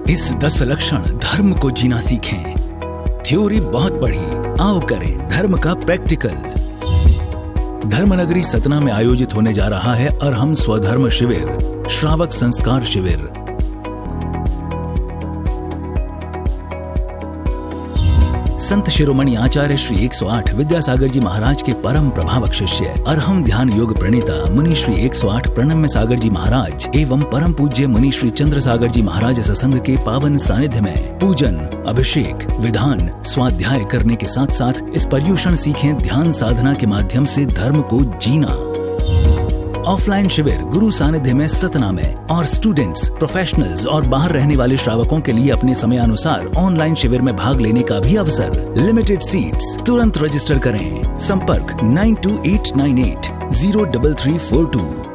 इस 10 लक्षण धर्म को जीना सीखें। थ्योरी बहुत बढ़ी, आओ करें धर्म का प्रैक्टिकल। धर्मनगरी सतना में आयोजित होने जा रहा है अरहम स्वधर्म शिविर, श्रावक संस्कार शिविर। संत शिरोमणि आचार्य श्री 108 विद्यासागर जी महाराज के परम प्रभावक शिष्य, अरहम ध्यान योग प्रणेता मुनि श्री 108 प्रणम्य सागर जी महाराज एवं परम पूज्य मुनि श्री चंद्र सागर जी महाराज सत्संग के पावन सानिध्य में पूजन, अभिषेक, विधान, स्वाध्याय करने के साथ साथ इस पर्युषण सीखें ध्यान साधना के माध्यम से धर्म को जीना। ऑफलाइन शिविर गुरु सानिध्य में सतना में और स्टूडेंट्स, प्रोफेशनल्स और बाहर रहने वाले श्रावकों के लिए अपने समयानुसार ऑनलाइन शिविर में भाग लेने का भी अवसर। लिमिटेड सीट्स, तुरंत रजिस्टर करें। संपर्क 9289803342।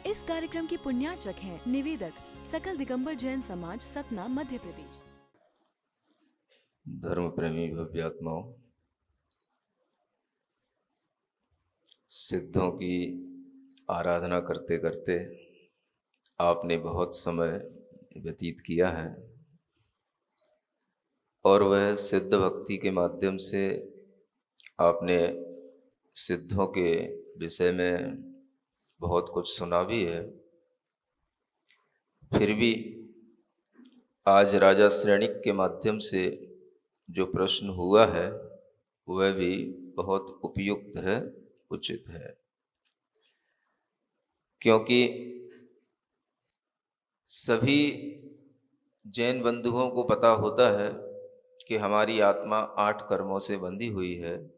इस कार्यक्रम की पुण्यार्चक हैं निवेदक सकल दिगंबर जैन समाज, सतना, मध्य प्रदेश। धर्म प्रेमी भव्यात्माओं, सिद्धों की आराधना करते करते आपने बहुत समय व्यतीत किया है और वह सिद्ध भक्ति के माध्यम से आपने सिद्धों के विषय में बहुत कुछ सुना भी है। फिर भी आज राजा श्रेणिक के माध्यम से जो प्रश्न हुआ है वह भी बहुत उपयुक्त है, उचित है, क्योंकि सभी जैन बंधुओं को पता होता है कि हमारी आत्मा 8 कर्मों से बंधी हुई है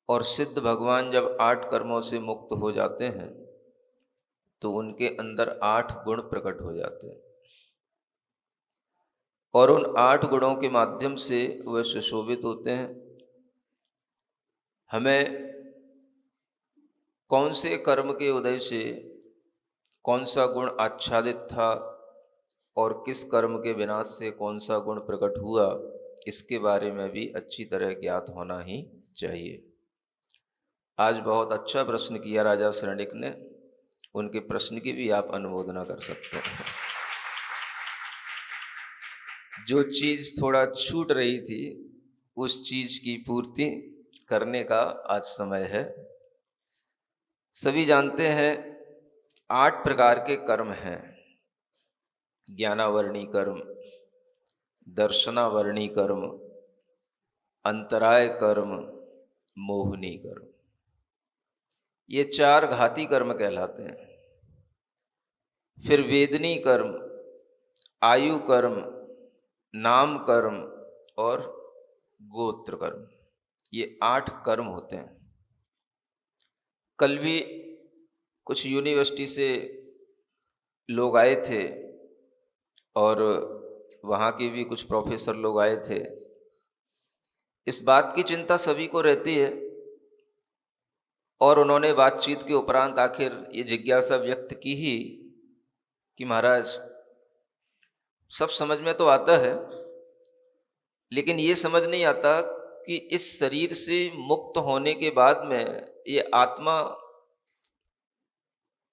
और सिद्ध भगवान जब 8 कर्मों से मुक्त हो जाते हैं तो उनके अंदर 8 गुण प्रकट हो जाते हैं और उन 8 गुणों के माध्यम से वह सुशोभित होते हैं। हमें कौन से कर्म के उदय से कौन सा गुण आच्छादित था और किस कर्म के विनाश से कौन सा गुण प्रकट हुआ, इसके बारे में भी अच्छी तरह ज्ञात होना ही चाहिए। आज बहुत अच्छा प्रश्न किया राजा श्रेणिक ने, उनके प्रश्न की भी आप अनुमोदना कर सकते हैं। जो चीज़ थोड़ा छूट रही थी उस चीज़ की पूर्ति करने का आज समय है। सभी जानते हैं 8 प्रकार के कर्म हैं। ज्ञानावरणी कर्म, दर्शनावरणी कर्म, अंतराय कर्म, मोहिनी कर्म, ये 4 घाती कर्म कहलाते हैं। फिर वेदनी कर्म, आयु कर्म, नाम कर्म और गोत्र कर्म, ये 8 कर्म होते हैं। कल भी कुछ यूनिवर्सिटी से लोग आए थे और वहाँ के भी कुछ प्रोफेसर लोग आए थे। इस बात की चिंता सभी को रहती है और उन्होंने बातचीत के उपरांत आखिर ये जिज्ञासा व्यक्त की ही कि महाराज सब समझ में तो आता है लेकिन ये समझ नहीं आता कि इस शरीर से मुक्त होने के बाद में ये आत्मा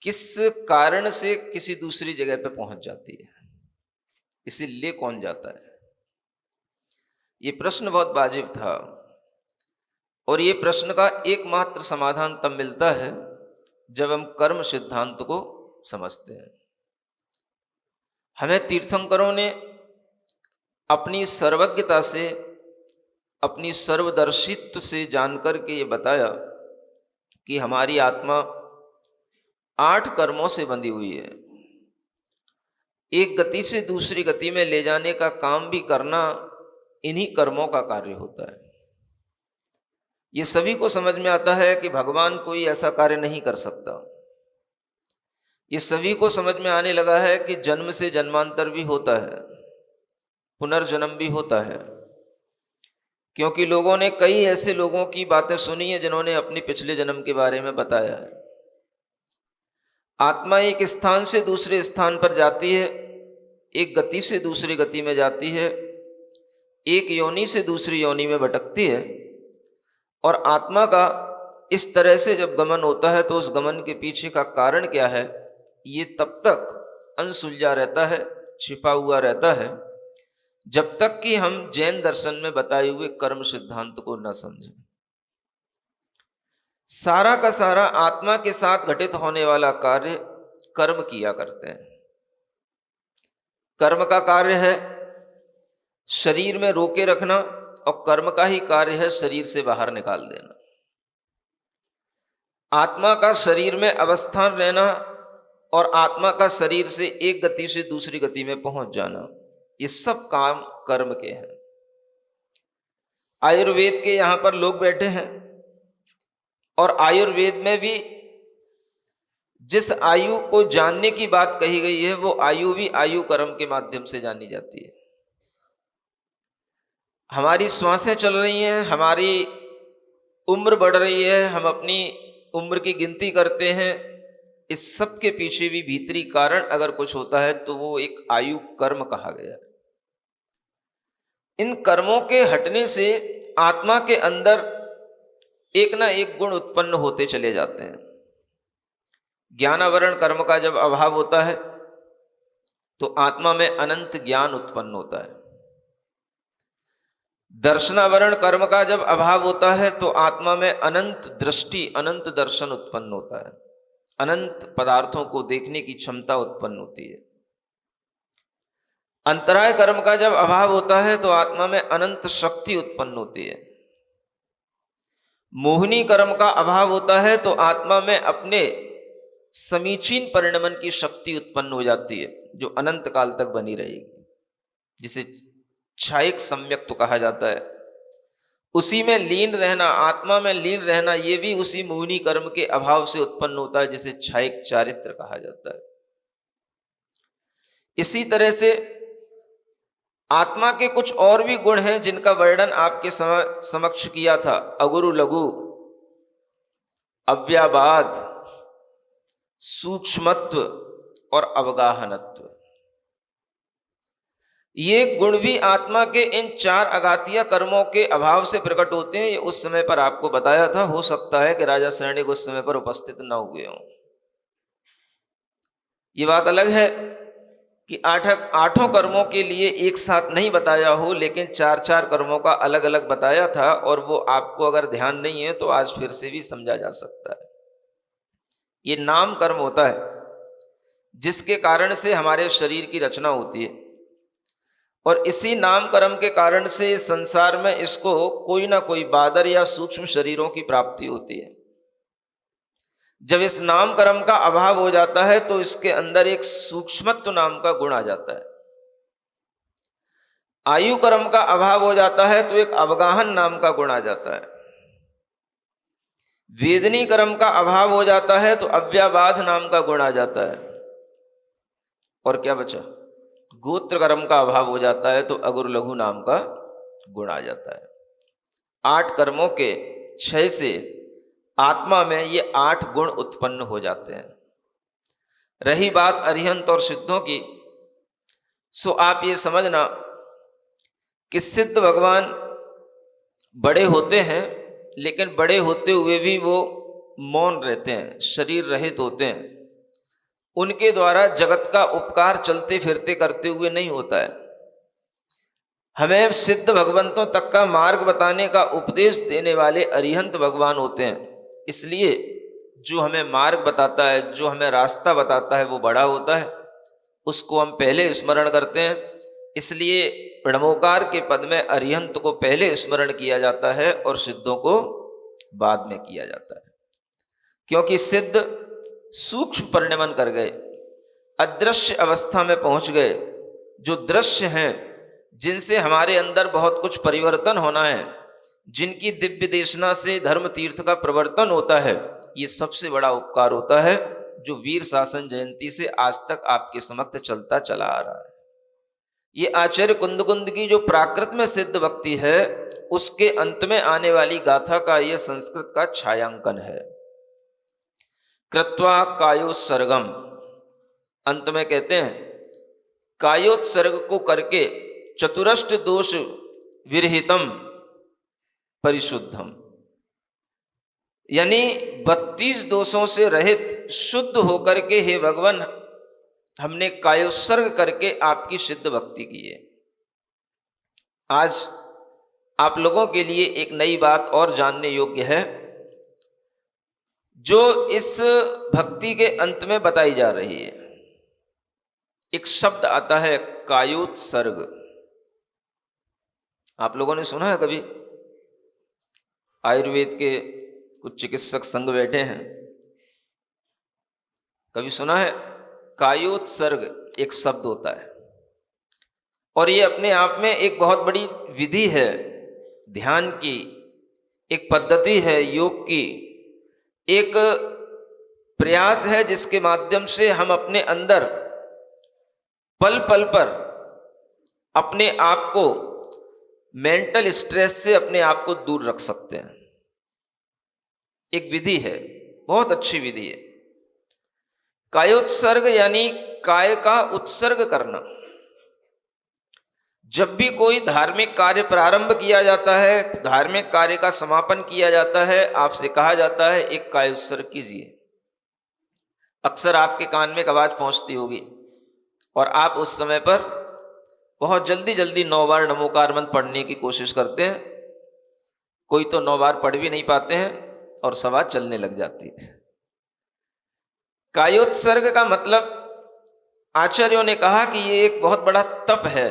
किस कारण से किसी दूसरी जगह पे पहुंच जाती है, इसे ले कौन जाता है। ये प्रश्न बहुत वाजिब था और ये प्रश्न का एकमात्र समाधान तब मिलता है जब हम कर्म सिद्धांत को समझते हैं। हमें तीर्थंकरों ने अपनी सर्वज्ञता से, अपनी सर्वदर्शित्व से जानकर के ये बताया कि हमारी आत्मा 8 कर्मों से बंधी हुई है। एक गति से दूसरी गति में ले जाने का काम भी करना इन्हीं कर्मों का कार्य होता है। ये सभी को समझ में आता है कि भगवान कोई ऐसा कार्य नहीं कर सकता। ये सभी को समझ में आने लगा है कि जन्म से जन्मांतर भी होता है, पुनर्जन्म भी होता है, क्योंकि लोगों ने कई ऐसे लोगों की बातें सुनी है जिन्होंने अपने पिछले जन्म के बारे में बताया है। आत्मा एक स्थान से दूसरे स्थान पर जाती है, एक गति से दूसरी गति में जाती है, एक योनि से दूसरी योनि में भटकती है, और आत्मा का इस तरह से जब गमन होता है तो उस गमन के पीछे का कारण क्या है, ये तब तक अनसुलझा रहता है, छिपा हुआ रहता है, जब तक कि हम जैन दर्शन में बताए हुए कर्म सिद्धांत को न समझें। सारा का सारा आत्मा के साथ घटित होने वाला कार्य कर्म किया करते हैं। कर्म का कार्य है शरीर में रोके रखना, और कर्म का ही कार्य है शरीर से बाहर निकाल देना। आत्मा का शरीर में अवस्थान रहना और आत्मा का शरीर से एक गति से दूसरी गति में पहुंच जाना, ये सब काम कर्म के हैं। आयुर्वेद के यहां पर लोग बैठे हैं, और आयुर्वेद में भी जिस आयु को जानने की बात कही गई है वो आयु भी आयु कर्म के माध्यम से जानी जाती है। हमारी श्वासें चल रही हैं, हमारी उम्र बढ़ रही है, हम अपनी उम्र की गिनती करते हैं, इस सब के पीछे भी भीतरी कारण अगर कुछ होता है तो वो एक आयु कर्म कहा गया है। इन कर्मों के हटने से आत्मा के अंदर एक ना एक गुण उत्पन्न होते चले जाते हैं। ज्ञानावरण कर्म का जब अभाव होता है तो आत्मा में अनंत ज्ञान उत्पन्न होता है। दर्शनावरण कर्म का जब अभाव होता है तो आत्मा में अनंत दृष्टि, अनंत दर्शन उत्पन्न होता है, अनंत पदार्थों को देखने की क्षमता उत्पन्न होती है। अंतराय कर्म का जब अभाव होता है तो आत्मा में अनंत शक्ति उत्पन्न होती है। मोहिनी कर्म का अभाव होता है तो आत्मा में अपने समीचीन परिणमन की शक्ति उत्पन्न हो जाती है, जो अनंत काल तक बनी रहेगी, जिसे क्षायिक सम्यक तो कहा जाता है। उसी में लीन रहना, आत्मा में लीन रहना, ये भी उसी मोहिनी कर्म के अभाव से उत्पन्न होता है, जिसे क्षायिक चारित्र कहा जाता है। इसी तरह से आत्मा के कुछ और भी गुण हैं जिनका वर्णन आपके समक्ष किया था। अगुरु लघु, अव्याबाद, सूक्ष्मत्व और अवगाहनत्व। ये गुण भी आत्मा के इन चार अघातीय कर्मों के अभाव से प्रकट होते हैं। ये उस समय पर आपको बताया था, हो सकता है कि राजा सैनिक उस समय पर उपस्थित न हुए हों। ये बात अलग है कि आठों कर्मों के लिए एक साथ नहीं बताया हो, लेकिन चार चार कर्मों का अलग अलग बताया था, और वो आपको अगर ध्यान नहीं है तो आज फिर से भी समझा जा सकता है। ये नाम कर्म होता है जिसके कारण से हमारे शरीर की रचना होती है, और इसी नाम कर्म के कारण से संसार में इसको कोई ना कोई बादर या सूक्ष्म शरीरों की प्राप्ति होती है। जब इस नाम कर्म का अभाव हो जाता है तो इसके अंदर एक सूक्ष्मत्व नाम का गुण आ जाता है। आयु कर्म का अभाव हो जाता है तो एक अवगाहन नाम का गुण आ जाता है। वेदनी कर्म का अभाव हो जाता है तो अव्याबाध नाम का गुण आ जाता है। और क्या बचा? गोत्र कर्म का अभाव हो जाता है तो अगुर लघु नाम का गुण आ जाता है। 8 कर्मों के क्षय से आत्मा में ये 8 गुण उत्पन्न हो जाते हैं। रही बात अरिहंत और सिद्धों की, सो आप ये समझना कि सिद्ध भगवान बड़े होते हैं, लेकिन बड़े होते हुए भी वो मौन रहते हैं, शरीर रहित होते हैं। उनके द्वारा जगत का उपकार चलते फिरते करते हुए नहीं होता है। हमें सिद्ध भगवंतों तक का मार्ग बताने का उपदेश देने वाले अरिहंत भगवान होते हैं। इसलिए जो हमें मार्ग बताता है, जो हमें रास्ता बताता है, वो बड़ा होता है, उसको हम पहले स्मरण करते हैं। इसलिए प्रणमोकार के पद में अरिहंत को पहले स्मरण किया जाता है और सिद्धों को बाद में किया जाता है, क्योंकि सिद्ध सूक्ष्म परिणमन कर गए, अदृश्य अवस्था में पहुंच गए। जो दृश्य हैं, जिनसे हमारे अंदर बहुत कुछ परिवर्तन होना है, जिनकी दिव्य देशना से धर्म तीर्थ का प्रवर्तन होता है, ये सबसे बड़ा उपकार होता है जो वीर शासन जयंती से आज तक आपके समक्ष चलता चला आ रहा है। ये आचार्य कुंद की जो प्राकृत में सिद्ध भक्ति है, उसके अंत में आने वाली गाथा का यह संस्कृत का छायांकन है। कृत्वा कायोत्सर्गम, अंत में कहते हैं कायोत्सर्ग को करके चतुरष्ट दोष विरहितम परिशुद्धम, यानी 32 दोषों से रहित शुद्ध होकर के हे भगवान हमने कायोत्सर्ग करके आपकी सिद्ध भक्ति की है। आज आप लोगों के लिए एक नई बात और जानने योग्य है जो इस भक्ति के अंत में बताई जा रही है। एक शब्द आता है कायोत्सर्ग। आप लोगों ने सुना है कभी? आयुर्वेद के कुछ चिकित्सक संग बैठे हैं, कभी सुना है? कायोत्सर्ग एक शब्द होता है और ये अपने आप में एक बहुत बड़ी विधि है, ध्यान की एक पद्धति है, योग की एक प्रयास है, जिसके माध्यम से हम अपने अंदर पल पल पर अपने आप को मेंटल स्ट्रेस से अपने आप को दूर रख सकते हैं। एक विधि है, बहुत अच्छी विधि है। कायोत्सर्ग यानी काय का उत्सर्ग करना। जब भी कोई धार्मिक कार्य प्रारंभ किया जाता है, धार्मिक कार्य का समापन किया जाता है, आपसे कहा जाता है एक कायोत्सर्ग कीजिए। अक्सर आपके कान में एक आवाज पहुंचती होगी और आप उस समय पर बहुत जल्दी जल्दी 9 बार नमोकार मंत्र पढ़ने की कोशिश करते हैं। कोई तो 9 बार पढ़ भी नहीं पाते हैं और सवाल चलने लग जाती है। कायोत्सर्ग का मतलब आचार्यों ने कहा कि ये एक बहुत बड़ा तप है।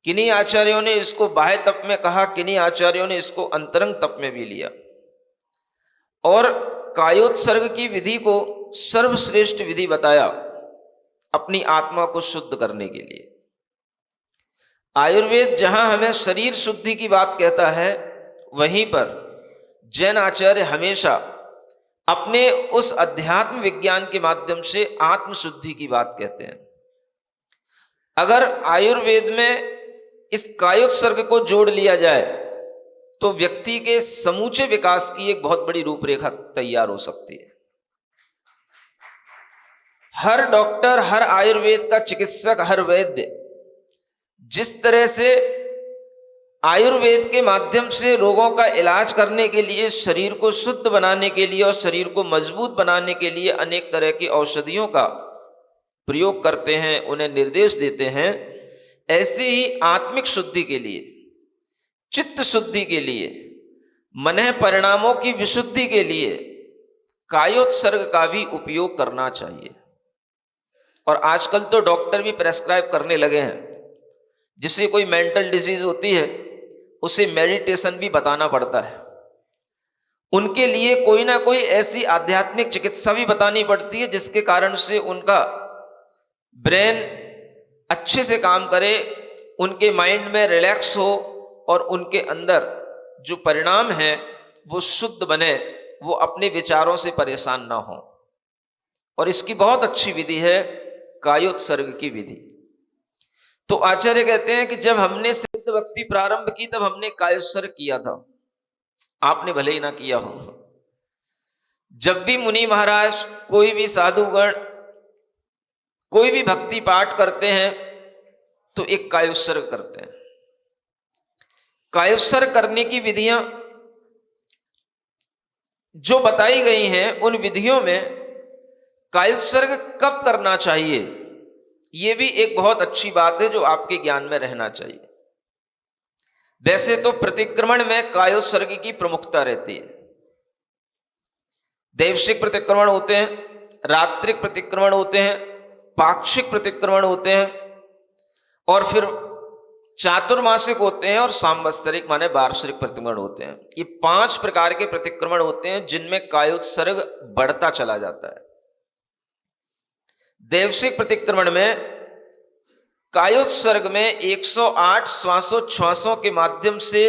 किन्हीं आचार्यों ने इसको बाह्य तप में कहा, किन्हीं आचार्यों ने इसको अंतरंग तप में भी लिया। और कायोत्सर्ग की विधि को सर्वश्रेष्ठ विधि बताया अपनी आत्मा को शुद्ध करने के लिए। आयुर्वेद जहां हमें शरीर शुद्धि की बात कहता है, वहीं पर जैन आचार्य हमेशा अपने उस अध्यात्म विज्ञान के माध्यम से आत्मशुद्धि की बात कहते हैं। अगर आयुर्वेद में इस कायोत्सर्ग को जोड़ लिया जाए तो व्यक्ति के समूचे विकास की एक बहुत बड़ी रूपरेखा तैयार हो सकती है। हर डॉक्टर, हर आयुर्वेद का चिकित्सक, हर वैद्य जिस तरह से आयुर्वेद के माध्यम से रोगों का इलाज करने के लिए, शरीर को शुद्ध बनाने के लिए और शरीर को मजबूत बनाने के लिए अनेक तरह की औषधियों का प्रयोग करते हैं, उन्हें निर्देश देते हैं, ऐसे ही आत्मिक शुद्धि के लिए, चित्त शुद्धि के लिए, मन परिणामों की विशुद्धि के लिए कायोत्सर्ग का भी उपयोग करना चाहिए। और आजकल तो डॉक्टर भी प्रेस्क्राइब करने लगे हैं। जिसे कोई मेंटल डिजीज होती है उसे मेडिटेशन भी बताना पड़ता है। उनके लिए कोई ना कोई ऐसी आध्यात्मिक चिकित्सा भी बतानी पड़ती है जिसके कारण से उनका ब्रेन अच्छे से काम करे, उनके माइंड में रिलैक्स हो और उनके अंदर जो परिणाम है वो शुद्ध बने, वो अपने विचारों से परेशान ना हो। और इसकी बहुत अच्छी विधि है कायोत्सर्ग की विधि। तो आचार्य कहते हैं कि जब हमने सिद्ध भक्ति प्रारंभ की तब हमने कायोत्सर्ग किया था, आपने भले ही ना किया हो। जब भी मुनि महाराज, कोई भी साधुगण कोई भी भक्ति पाठ करते हैं तो एक कायोत्सर्ग करते हैं। कायोत्सर्ग करने की विधियां जो बताई गई हैं, उन विधियों में कायोत्सर्ग कब करना चाहिए, ये भी एक बहुत अच्छी बात है जो आपके ज्ञान में रहना चाहिए। वैसे तो प्रतिक्रमण में कायोत्सर्ग की प्रमुखता रहती है। दैवशिक प्रतिक्रमण होते हैं, रात्रिक प्रतिक्रमण होते हैं, पाक्षिक प्रतिक्रमण होते हैं और फिर चातुर्मासिक होते हैं और सांवत्सरिक माने वार्षिक प्रतिक्रमण होते हैं। ये 5 प्रकार के प्रतिक्रमण होते हैं जिनमें कायोत्सर्ग बढ़ता चला जाता है। दैवशिक प्रतिक्रमण में कायोत्सर्ग में 108 श्वासोच्छ्वासों के माध्यम से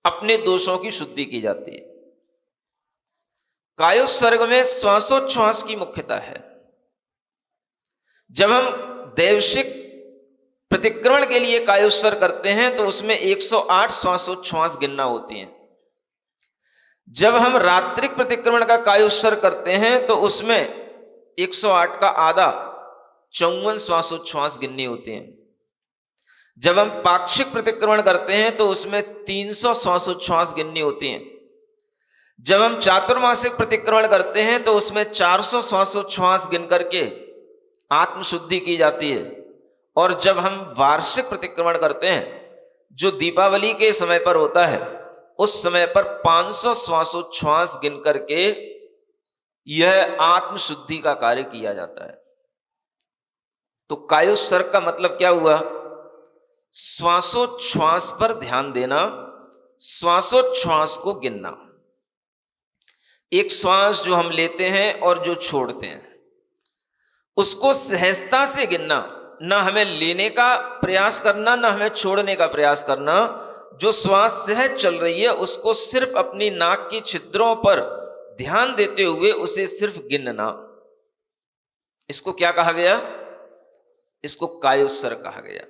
अपने दोषों की शुद्धि की जाती है। कायोत्सर्ग में श्वासोच्छ्वास की मुख्यता है। जब हम दैवशिक प्रतिक्रमण के लिए कायोत्सर्ग करते हैं तो उसमें 108 श्वासोच्छ्वास गिनना होती हैं। जब हम रात्रिक प्रतिक्रमण का कायोत्सर्ग करते हैं तो उसमें 108 का आधा 54 श्वासोच्छ्वास गिननी होती हैं। जब हम पाक्षिक प्रतिक्रमण करते हैं तो उसमें 300 श्वासोच्छ्वास गिननी होती हैं। जब हम चातुर्मासिक प्रतिक्रमण करते हैं तो उसमें 400 श्वासोच्छ्वास गिन करके आत्मशुद्धि की जाती है। और जब हम वार्षिक प्रतिक्रमण करते हैं जो दीपावली के समय पर होता है, उस समय पर 500 श्वासोच्छ्वास गिन करके यह आत्मशुद्धि का कार्य किया जाता है। तो कायोत्सर्ग का मतलब क्या हुआ? श्वासोच्छ्वास पर ध्यान देना, श्वासोच्छ्वास को गिनना। एक श्वास जो हम लेते हैं और जो छोड़ते हैं उसको सहजता से गिनना, ना हमें लेने का प्रयास करना, ना हमें छोड़ने का प्रयास करना। जो श्वास सहज चल रही है उसको सिर्फ अपनी नाक की छिद्रों पर ध्यान देते हुए उसे सिर्फ गिनना। इसको क्या कहा गया? इसको कायोत्सर्ग कहा गया।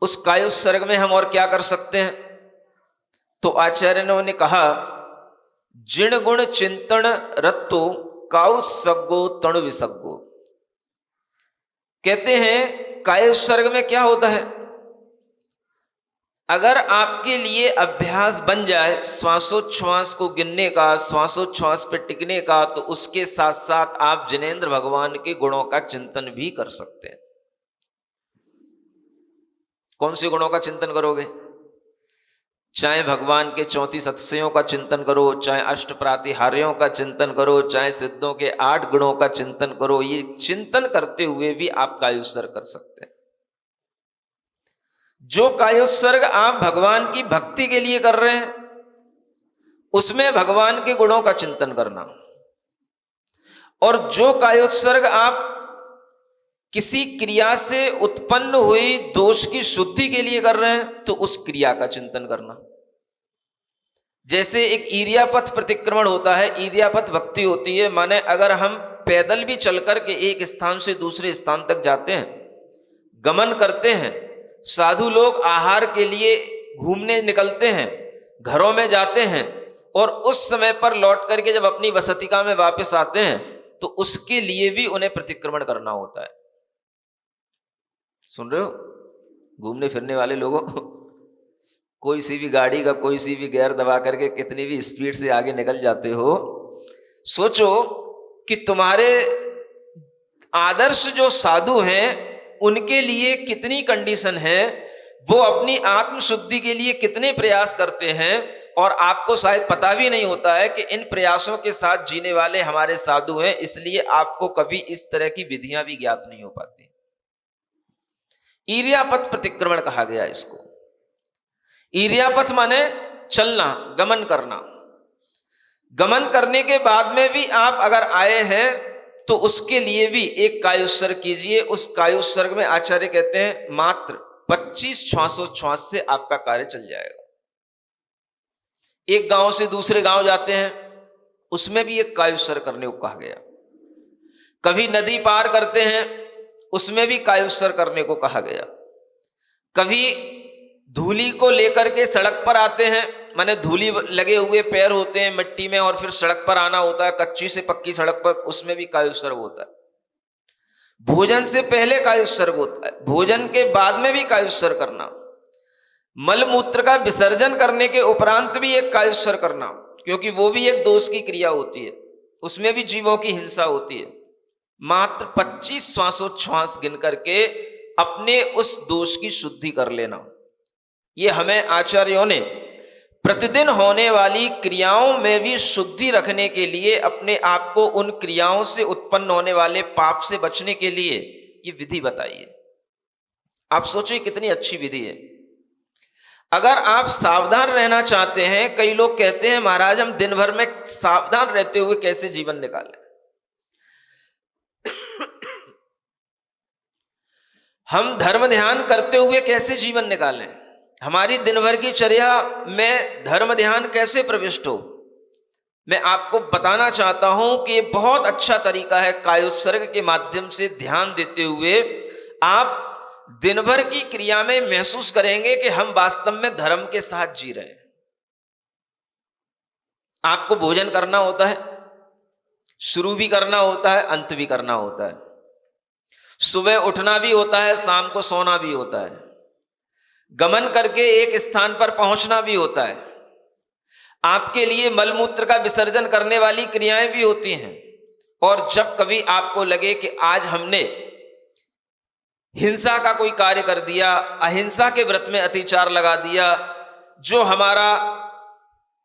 उस कायोत्सर्ग में हम और क्या कर सकते हैं? तो आचार्य ने कहा, जिण गुण चिंतन रत्तो कायुत्सर्गो तण विसर्गो। कहते हैं कायोत्सर्ग में क्या होता है? अगर आपके लिए अभ्यास बन जाए श्वासोच्छ्वास को गिनने का, श्वासोच्छ्वास पे टिकने का, तो उसके साथ साथ आप जिनेंद्र भगवान के गुणों का चिंतन भी कर सकते हैं। कौन से गुणों का चिंतन करोगे? चाहे भगवान के 34 अतिशयों का चिंतन करो, चाहे अष्ट प्रातिहार्यों का चिंतन करो, चाहे सिद्धों के 8 गुणों का चिंतन करो। ये चिंतन करते हुए भी आप कायोत्सर्ग कर सकते हैं। जो कायोत्सर्ग आप भगवान की भक्ति के लिए कर रहे हैं उसमें भगवान के गुणों का चिंतन करना, और जो कायोत्सर्ग आप किसी क्रिया से उत्पन्न हुई दोष की शुद्धि के लिए कर रहे हैं तो उस क्रिया का चिंतन करना। जैसे एक ईर्यापथ प्रतिक्रमण होता है, ईर्यापथ भक्ति होती है, माने अगर हम पैदल भी चल करके एक स्थान से दूसरे स्थान तक जाते हैं, गमन करते हैं, साधु लोग आहार के लिए घूमने निकलते हैं, घरों में जाते हैं, और उस समय पर लौट करके जब अपनी वसतिका में वापस आते हैं तो उसके लिए भी उन्हें प्रतिक्रमण करना होता है। सुन रहे हो घूमने फिरने वाले लोगों, कोई सी भी गाड़ी का कोई सी भी गियर दबा करके कितनी भी स्पीड से आगे निकल जाते हो, सोचो कि तुम्हारे आदर्श जो साधु हैं उनके लिए कितनी कंडीशन है, वो अपनी आत्मशुद्धि के लिए कितने प्रयास करते हैं, और आपको शायद पता भी नहीं होता है कि इन प्रयासों के साथ जीने वाले हमारे साधु हैं, इसलिए आपको कभी इस तरह की विधियां भी ज्ञात नहीं हो पाती। ईर्यापथ प्रतिक्रमण कहा गया इसको। ईर्यापथ माने चलना, गमन करना। गमन करने के बाद में भी आप अगर आए हैं तो उसके लिए भी एक कायोत्सर्ग कीजिए। उस कायोत्सर्ग में आचार्य कहते हैं मात्र 25 श्वासोच्छ्वास से आपका कार्य चल जाएगा। एक गांव से दूसरे गांव जाते हैं, उसमें भी एक कायोत्सर्ग करने को कहा गया। कभी नदी पार करते हैं, उसमें भी कायोत्सर्ग करने को कहा गया। कभी धूली को लेकर के सड़क पर आते हैं, माने धूली लगे हुए पैर होते हैं मिट्टी में, और फिर सड़क पर आना होता है, कच्ची से पक्की सड़क पर, उसमें भी कायोत्सर्ग होता है। भोजन से पहले कायोत्सर्ग होता है, भोजन के बाद में भी कायोत्सर्ग करना। मल मूत्र का विसर्जन करने के उपरांत भी एक कायोत्सर्ग करना, क्योंकि वो भी एक दोष की क्रिया होती है, उसमें भी जीवों की हिंसा होती है। मात्र 25 श्वासोच्छ्वास गिन करके अपने उस दोष की शुद्धि कर लेना। ये हमें आचार्यों ने प्रतिदिन होने वाली क्रियाओं में भी शुद्धि रखने के लिए, अपने आप को उन क्रियाओं से उत्पन्न होने वाले पाप से बचने के लिए ये विधि बताई है। आप सोचिए कितनी अच्छी विधि है। अगर आप सावधान रहना चाहते हैं, कई लोग कहते हैं महाराज हम दिन भर में सावधान रहते हुए कैसे जीवन निकालें, हम धर्म ध्यान करते हुए कैसे जीवन निकालें, हमारी दिन भर की चर्या में धर्म ध्यान कैसे प्रविष्ट हो। मैं आपको बताना चाहता हूं कि ये बहुत अच्छा तरीका है कायोत्सर्ग के माध्यम से ध्यान देते हुए आप दिन भर की क्रिया में महसूस करेंगे कि हम वास्तव में धर्म के साथ जी रहे हैं। आपको भोजन करना होता है, शुरू भी करना होता है, अंत भी करना होता है। सुबह उठना भी होता है, शाम को सोना भी होता है। गमन करके एक स्थान पर पहुंचना भी होता है। आपके लिए मलमूत्र का विसर्जन करने वाली क्रियाएं भी होती हैं। और जब कभी आपको लगे कि आज हमने हिंसा का कोई कार्य कर दिया, अहिंसा के व्रत में अतिचार लगा दिया, जो हमारा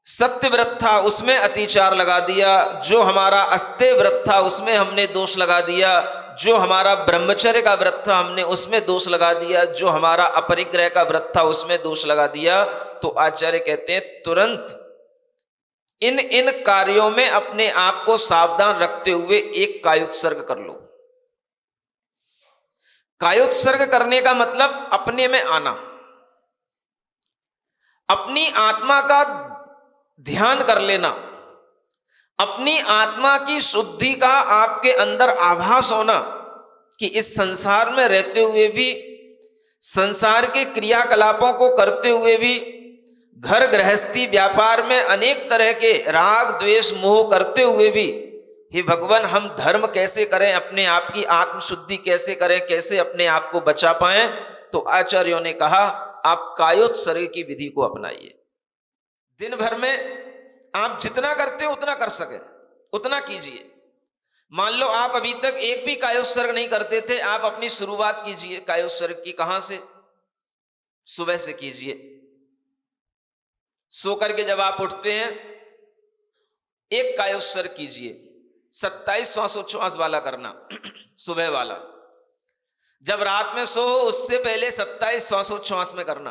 सत्य व्रत था उसमें अतिचार लगा दिया, जो हमारा अस्तेय व्रत था उसमें हमने दोष लगा दिया, जो हमारा ब्रह्मचर्य का व्रत था हमने उसमें दोष लगा दिया, जो हमारा अपरिग्रह का व्रत था उसमें दोष लगा दिया, तो आचार्य कहते हैं तुरंत इन कार्यों में अपने आप को सावधान रखते हुए एक कायोत्सर्ग कर लो। कायोत्सर्ग करने का मतलब अपने में आना, अपनी आत्मा का ध्यान कर लेना, अपनी आत्मा की शुद्धि का आपके अंदर आभास होना कि इस संसार में रहते हुए भी, संसार के क्रियाकलापों को करते हुए भी, घर गृहस्थी व्यापार में अनेक तरह के राग द्वेष मोह करते हुए भी, हे भगवान हम धर्म कैसे करें, अपने आप की आत्मशुद्धि कैसे करें, कैसे अपने आप को बचा पाएं। तो आचार्यों ने कहा आप कायोत्सर्ग की विधि को अपनाइए। दिन भर में आप जितना करते हो उतना कर सके उतना कीजिए। मान लो आप अभी तक एक भी कायोत्सर्ग नहीं करते थे, आप अपनी शुरुआत कीजिए कायोत्सर्ग की। कहां से? सुबह से कीजिए। सो करके जब आप उठते हैं एक कायोत्सर्ग कीजिए, 27 श्वासोच्छ्वास वाला करना सुबह वाला। जब रात में सो उससे पहले 27 श्वासोच्छ्वास में करना।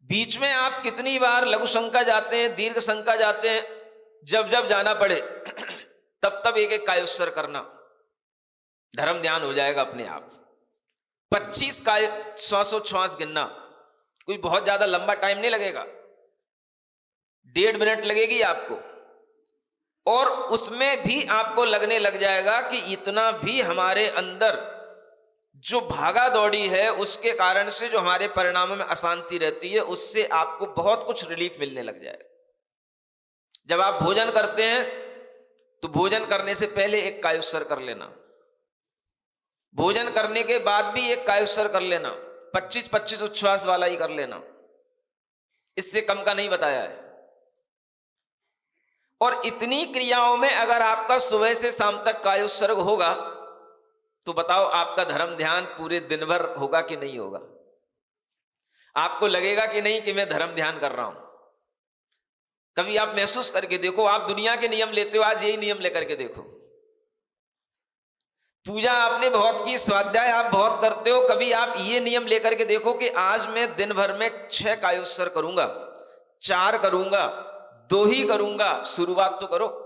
बीच में आप कितनी बार लघु शंका जाते हैं, दीर्घ शंका जाते हैं, जब जब जाना पड़े तब तब एक एक कायोत्सर्ग करना। धर्म ध्यान हो जाएगा अपने आप। 25 श्वासोच्छ्वास गिनना, कोई बहुत ज्यादा लंबा टाइम नहीं लगेगा, 1.5 मिनट लगेगी आपको। और उसमें भी आपको लगने लग जाएगा कि इतना भी हमारे अंदर जो भागा दौड़ी है उसके कारण से जो हमारे परिणामों में अशांति रहती है, उससे आपको बहुत कुछ रिलीफ मिलने लग जाएगा। जब आप भोजन करते हैं तो भोजन करने से पहले एक कायोत्सर्ग कर लेना, भोजन करने के बाद भी एक कायोत्सर्ग कर लेना, 25-25 उच्छ्वास वाला ही कर लेना, इससे कम का नहीं बताया है। और इतनी क्रियाओं में अगर आपका सुबह से शाम तक कायोत्सर्ग होगा तो बताओ आपका धर्म ध्यान पूरे दिन भर होगा कि नहीं होगा? आपको लगेगा कि नहीं कि मैं धर्म ध्यान कर रहा हूं? कभी आप महसूस करके देखो। आप दुनिया के नियम लेते हो, आज यही नियम लेकर के देखो। पूजा आपने बहुत की, स्वाध्याय आप बहुत करते हो, कभी आप ये नियम लेकर के देखो कि आज मैं दिन भर में 6 कायोत्सर्ग करूंगा, 4 करूंगा, 2 ही करूंगा। शुरुआत तो करो।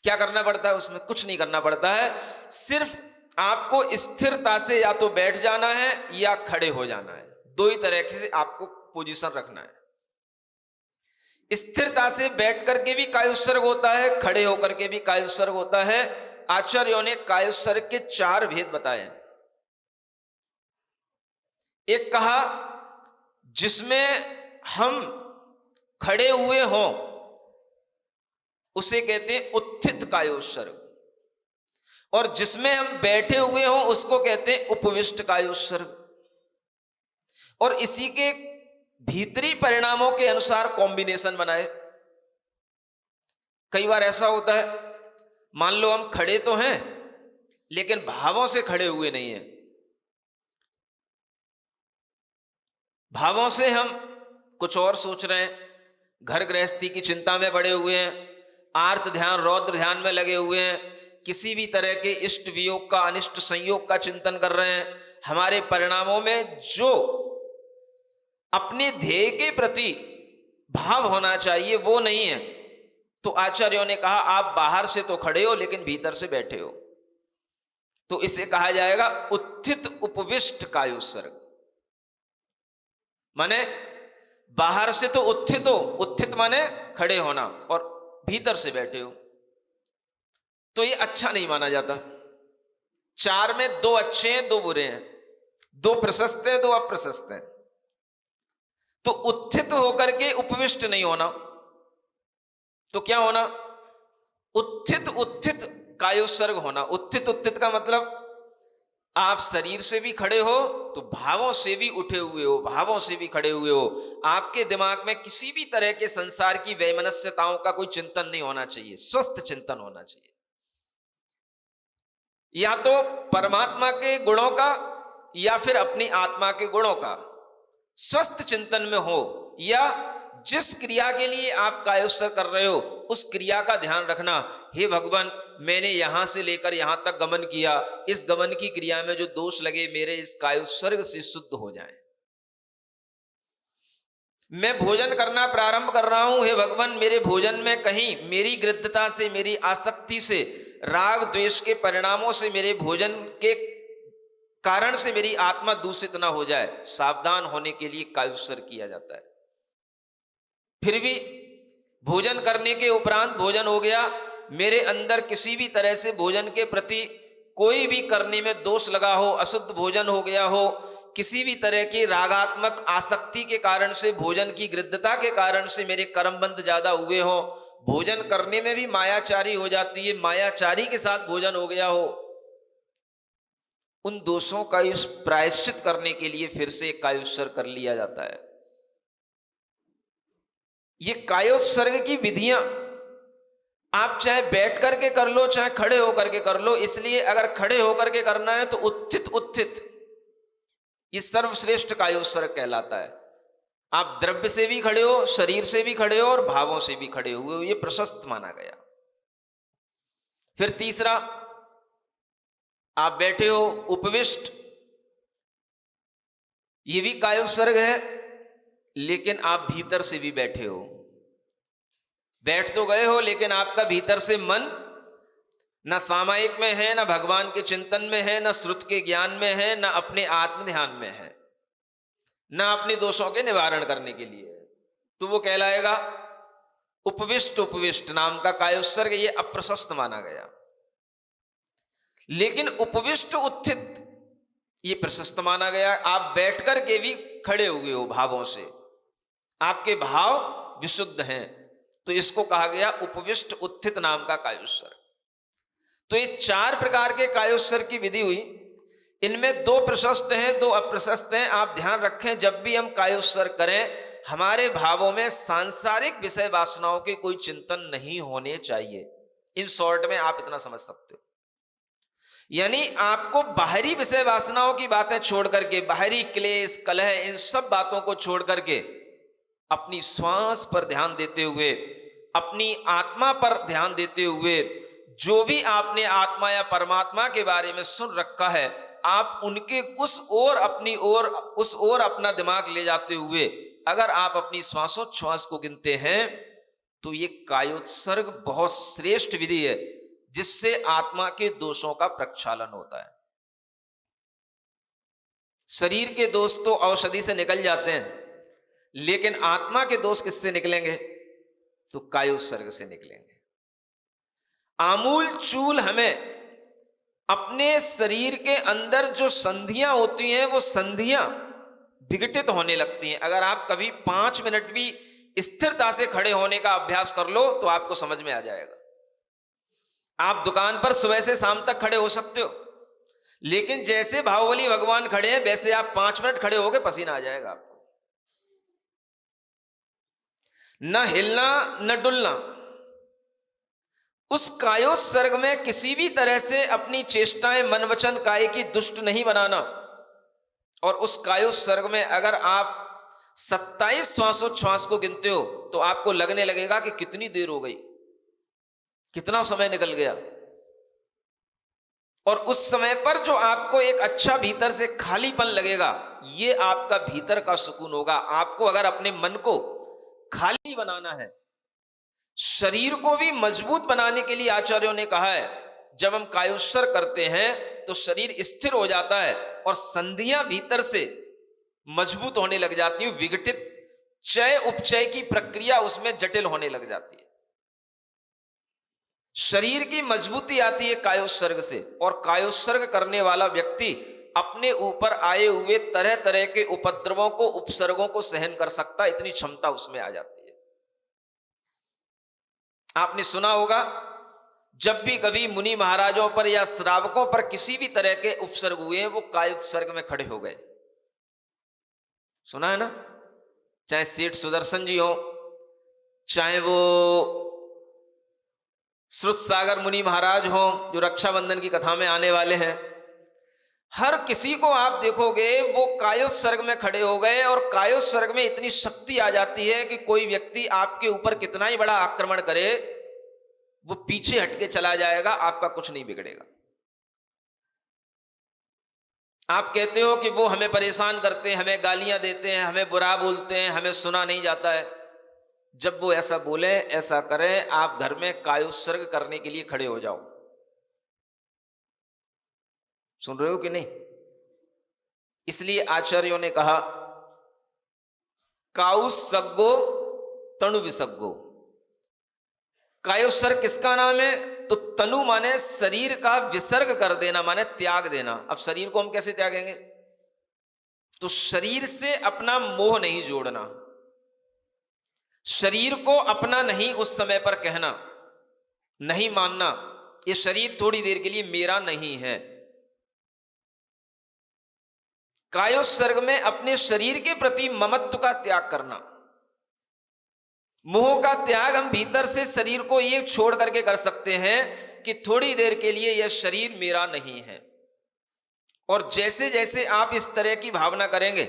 क्या करना पड़ता है उसमें? कुछ नहीं करना पड़ता है, सिर्फ आपको स्थिरता से या तो बैठ जाना है या खड़े हो जाना है। 2 ही तरह से आपको पोजीशन रखना है। स्थिरता से बैठ करके भी कायोत्सर्ग होता है, खड़े होकर के भी कायोत्सर्ग होता है। आचार्यों ने कायोत्सर्ग के 4 भेद बताए। एक कहा जिसमें हम खड़े हुए हों उसे कहते हैं उत्थित कायोत्सर्ग, और जिसमें हम बैठे हुए हों उसको कहते हैं उपविष्ट कायोत्सर्ग। और इसी के भीतरी परिणामों के अनुसार कॉम्बिनेशन बनाए। कई बार ऐसा होता है, मान लो हम खड़े तो हैं लेकिन भावों से खड़े हुए नहीं हैं। भावों से हम कुछ और सोच रहे हैं, घर गृहस्थी की चिंता में पड़े हुए हैं, आर्त ध्यान रौद्र ध्यान में लगे हुए हैं, किसी भी तरह के इष्ट वियोग का अनिष्ट संयोग का चिंतन कर रहे हैं। हमारे परिणामों में जो अपने ध्येय के प्रति भाव होना चाहिए वो नहीं है। तो आचार्यों ने कहा आप बाहर से तो खड़े हो लेकिन भीतर से बैठे हो, तो इसे कहा जाएगा उत्थित उपविष्ट कायोत्सर्ग। माने बाहर से तो उत्थित हो, उत्थित माने खड़े होना, और भीतर से बैठे हो, तो ये अच्छा नहीं माना जाता। चार में दो अच्छे हैं, दो बुरे हैं, दो प्रशस्त हैं, दो अप्रशस्त हैं। तो उत्थित होकर के उपविष्ट नहीं होना, तो क्या होना? उत्थित उत्थित कायोत्सर्ग होना। उत्थित उत्थित का मतलब आप शरीर से भी खड़े हो तो भावों से भी उठे हुए हो, भावों से भी खड़े हुए हो। आपके दिमाग में किसी भी तरह के संसार की वैमनस्यताओं का कोई चिंतन नहीं होना चाहिए, स्वस्थ चिंतन होना चाहिए। या तो परमात्मा के गुणों का या फिर अपनी आत्मा के गुणों का स्वस्थ चिंतन में हो, या जिस क्रिया के लिए आप कायोत्सर्ग कर रहे हो उस क्रिया का ध्यान रखना। हे भगवान, मैंने यहां से लेकर यहां तक गमन किया, इस गमन की क्रिया में जो दोष लगे मेरे इस कायोत्सर्ग से शुद्ध हो जाएं। मैं भोजन करना प्रारंभ कर रहा हूं, हे भगवान, मेरे भोजन में कहीं मेरी गृद्धता से, मेरी आसक्ति से, राग द्वेष के परिणामों से, मेरे भोजन के कारण से मेरी आत्मा दूषित ना हो जाए। सावधान होने के लिए कायोत्सर्ग किया जाता है। फिर भी भोजन करने के उपरांत भोजन हो गया, मेरे अंदर किसी भी तरह से भोजन के प्रति कोई भी करने में दोष लगा हो, अशुद्ध भोजन हो गया हो, किसी भी तरह की रागात्मक आसक्ति के कारण से, भोजन की गृद्धता के कारण से मेरे कर्मबंध ज्यादा हुए हो, भोजन करने में भी मायाचारी हो जाती है, मायाचारी के साथ भोजन हो गया हो, उन दोषों का इस प्रायश्चित करने के लिए फिर से कायोत्सर्ग कर लिया जाता है। ये कायोत्सर्ग की विधियां आप चाहे बैठ करके कर लो, चाहे खड़े होकर के कर लो। इसलिए अगर खड़े होकर के करना है तो उत्थित उत्थित ये सर्वश्रेष्ठ कायोत्सर्ग कहलाता है। आप द्रव्य से भी खड़े हो, शरीर से भी खड़े हो और भावों से भी खड़े हुए हो, ये प्रशस्त माना गया। फिर तीसरा, आप बैठे हो उपविष्ट, ये भी कायोत्सर्ग है, लेकिन आप भीतर से भी बैठे हो। बैठ तो गए हो लेकिन आपका भीतर से मन न सामायिक में है, न भगवान के चिंतन में है, न श्रुत के ज्ञान में है, न अपने आत्म ध्यान में है, न अपने दोषों के निवारण करने के लिए है। तो वो कहलाएगा उपविष्ट। उपविष्ट नाम का कायोत्सर्ग ये अप्रशस्त माना गया। लेकिन उपविष्ट उत्थित ये प्रशस्त माना गया। आप बैठकर के भी खड़े हुए हो भावों से, आपके भाव विशुद्ध हैं, तो इसको कहा गया उपविष्ट उत्थित नाम का कायोत्सर्ग। तो ये चार प्रकार के कायोत्सर्ग की विधि हुई। इनमें दो प्रशस्त हैं, दो अप्रशस्त हैं। आप ध्यान रखें, जब भी हम कायोत्सर्ग करें हमारे भावों में सांसारिक विषय वासनाओं के कोई चिंतन नहीं होने चाहिए। इन शॉर्ट में आप इतना समझ सकते हो। यानी आपको बाहरी विषय वासनाओं की बातें छोड़ करके, बाहरी क्लेश कलह इन सब बातों को छोड़ करके अपनी श्वास पर ध्यान देते हुए, अपनी आत्मा पर ध्यान देते हुए, जो भी आपने आत्मा या परमात्मा के बारे में सुन रखा है, आप उनके उस ओर अपना दिमाग ले जाते हुए अगर आप अपनी श्वासोच्छ्वास को गिनते हैं तो ये कायोत्सर्ग बहुत श्रेष्ठ विधि है, जिससे आत्मा के दोषों का प्रक्षालन होता है। शरीर के दोष तो औषधि से निकल जाते हैं, लेकिन आत्मा के दोष किससे निकलेंगे? तो कायोत्सर्ग से निकलेंगे। आमूल चूल हमें अपने शरीर के अंदर जो संधियां होती हैं वो संधियां विघटित होने लगती हैं। अगर आप कभी 5 मिनट भी स्थिरता से खड़े होने का अभ्यास कर लो तो आपको समझ में आ जाएगा। आप दुकान पर सुबह से शाम तक खड़े हो सकते हो, लेकिन जैसे बाहुबली भगवान खड़े हैं वैसे आप 5 मिनट खड़े होगे पसीना आ जाएगा आपको। न हिलना न डुलना। उस कायोत्सर्ग में किसी भी तरह से अपनी चेष्टाएं मन वचन काया की दुष्ट नहीं बनाना। और उस कायोत्सर्ग में अगर आप 27 श्वासोच्छ्वास को गिनते हो तो आपको लगने लगेगा कि कितनी देर हो गई, कितना समय निकल गया। और उस समय पर जो आपको एक अच्छा भीतर से खालीपन लगेगा, ये आपका भीतर का सुकून होगा। आपको अगर अपने मन को खाली बनाना है, शरीर को भी मजबूत बनाने के लिए आचार्यों ने कहा है, जब हम कायोत्सर्ग करते हैं तो शरीर स्थिर हो जाता है और संधियां भीतर से मजबूत होने लग जाती है, विघटित चय उपचय की प्रक्रिया उसमें जटिल होने लग जाती है। शरीर की मजबूती आती है कायोत्सर्ग से, और कायोत्सर्ग करने वाला व्यक्ति अपने ऊपर आए हुए तरह तरह के उपद्रवों को, उपसर्गों को सहन कर सकता, इतनी क्षमता उसमें आ जाती है। आपने सुना होगा, जब भी कभी मुनि महाराजों पर या श्रावकों पर किसी भी तरह के उपसर्ग हुए, वो कायोत्सर्ग में खड़े हो गए। सुना है ना? चाहे सेठ सुदर्शन जी हो, चाहे वो श्रुत सागर मुनि महाराज हो जो रक्षाबंधन की कथा में आने वाले हैं, हर किसी को आप देखोगे वो कायोत्सर्ग में खड़े हो गए। और कायोत्सर्ग में इतनी शक्ति आ जाती है कि कोई व्यक्ति आपके ऊपर कितना ही बड़ा आक्रमण करे, वो पीछे हटके चला जाएगा, आपका कुछ नहीं बिगड़ेगा। आप कहते हो कि वो हमें परेशान करते हैं, हमें गालियां देते हैं, हमें बुरा बोलते हैं, हमें सुना नहीं जाता है। जब वो ऐसा बोले, ऐसा करें, आप घर में कायोत्सर्ग करने के लिए खड़े हो जाओ। सुन रहे हो कि नहीं? इसलिए आचार्यों ने कहा, काउसग्गो तणु विसग्गो। कायोत्सर्ग किसका नाम है? तो तनु माने शरीर का विसर्ग कर देना, माने त्याग देना। अब शरीर को हम कैसे त्यागेंगे? तो शरीर से अपना मोह नहीं जोड़ना, शरीर को अपना नहीं उस समय पर कहना, नहीं मानना ये शरीर थोड़ी देर के लिए मेरा नहीं है। कायोत्सर्ग में अपने शरीर के प्रति ममत्व का त्याग करना, मोह का त्याग हम भीतर से शरीर को ये छोड़ करके कर सकते हैं कि थोड़ी देर के लिए यह शरीर मेरा नहीं है। और जैसे जैसे आप इस तरह की भावना करेंगे,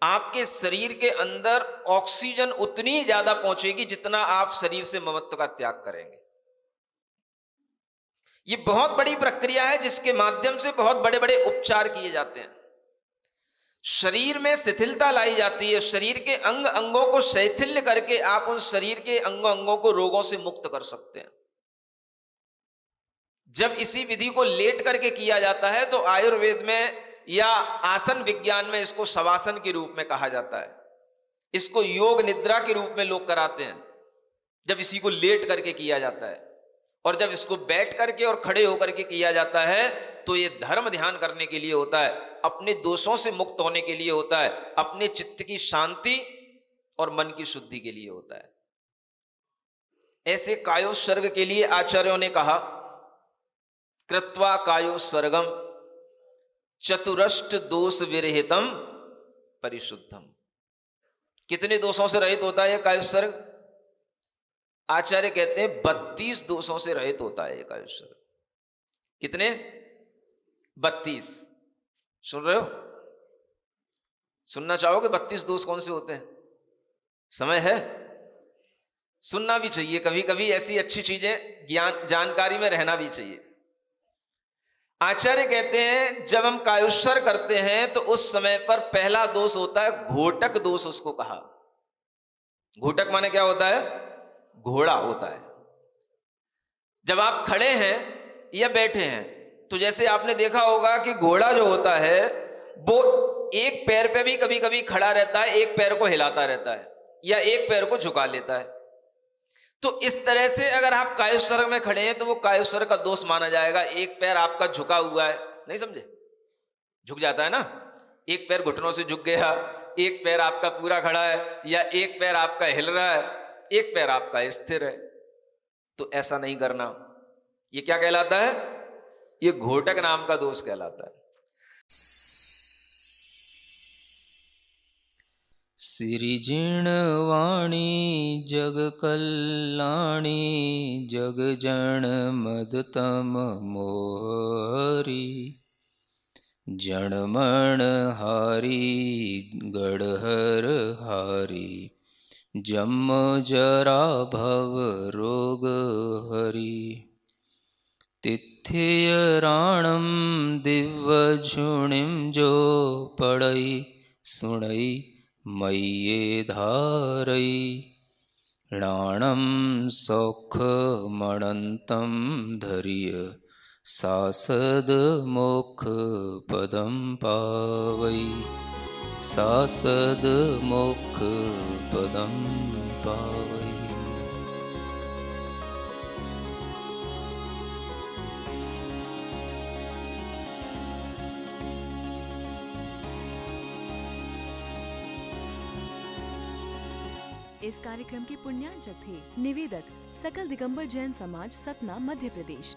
आपके शरीर के अंदर ऑक्सीजन उतनी ज्यादा पहुंचेगी जितना आप शरीर से ममत्व का त्याग करेंगे। यह बहुत बड़ी प्रक्रिया है जिसके माध्यम से बहुत बड़े बड़े उपचार किए जाते हैं। शरीर में शिथिलता लाई जाती है, शरीर के अंग अंगों को शैथिल्य करके आप उन शरीर के अंगों अंगों को रोगों से मुक्त कर सकते हैं। जब इसी विधि को लेट करके किया जाता है तो आयुर्वेद में या आसन विज्ञान में इसको शवासन के रूप में कहा जाता है। इसको योग निद्रा के रूप में लोग कराते हैं जब इसी को लेट करके किया जाता है। और जब इसको बैठ करके और खड़े होकर के किया जाता है तो ये धर्म ध्यान करने के लिए होता है, अपने दोषों से मुक्त होने के लिए होता है, अपने चित्त की शांति और मन की शुद्धि के लिए होता है। ऐसे कायोत्सर्ग के लिए आचार्यों ने कहा, कृत्वा कायोत्सर्गम चतुरष्ट दोष विरहितम परिशुद्धम। कितने दोषों से रहित होता है यह कायोत्सर्ग? आचार्य कहते हैं 32 दोषों से रहित होता है यह कायोत्सर्ग। कितने? 32। सुन रहे हो? सुनना चाहोगे 32 दोष कौन से होते हैं? समय है, सुनना भी चाहिए। कभी कभी ऐसी अच्छी चीजें ज्ञान जानकारी में रहना भी चाहिए। आचार्य कहते हैं जब हम कायोत्सर्ग करते हैं तो उस समय पर पहला दोष होता है घोटक दोष, उसको कहा। घोटक माने क्या होता है? घोड़ा होता है। जब आप खड़े हैं या बैठे हैं तो जैसे आपने देखा होगा कि घोड़ा जो होता है वो एक पैर पे भी कभी कभी खड़ा रहता है, एक पैर को हिलाता रहता है या एक पैर को झुका लेता है। तो इस तरह से अगर आप कायोत्सर्ग में खड़े हैं तो वो कायोत्सर्ग का दोष माना जाएगा। एक पैर आपका झुका हुआ है, नहीं समझे? झुक जाता है ना, एक पैर घुटनों से झुक गया, एक पैर आपका पूरा खड़ा है या एक पैर आपका हिल रहा है, एक पैर आपका स्थिर है। तो ऐसा नहीं करना। ये क्या कहलाता है? ये घोटक नाम का दोष कहलाता है। सिरिजिण वाणी जग कल्याणी जग जन मदतम मोहरी जनमण हारी गढ़हर हारी जम जरा भव रोग हरि तिथ्य राणम दिव्य झुणिम जो पड़ई सुणई मय्ये धारई राणम सौख मणंतम धर्य सासद मोक्ष पदम पावई सासद मोक्ष पदम पावई। इस कार्यक्रम के पुण्यार्चक थे निवेदक सकल दिगंबर जैन समाज, सतना, मध्य प्रदेश।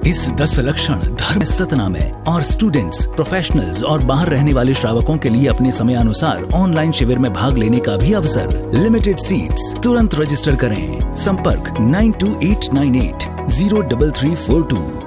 इस 10 लक्षण धर्म सतना में और स्टूडेंट्स, प्रोफेशनल्स और बाहर रहने वाले श्रावकों के लिए अपने समय अनुसार ऑनलाइन शिविर में भाग लेने का भी अवसर। लिमिटेड सीट्स, तुरंत रजिस्टर करें। संपर्क 9289803342।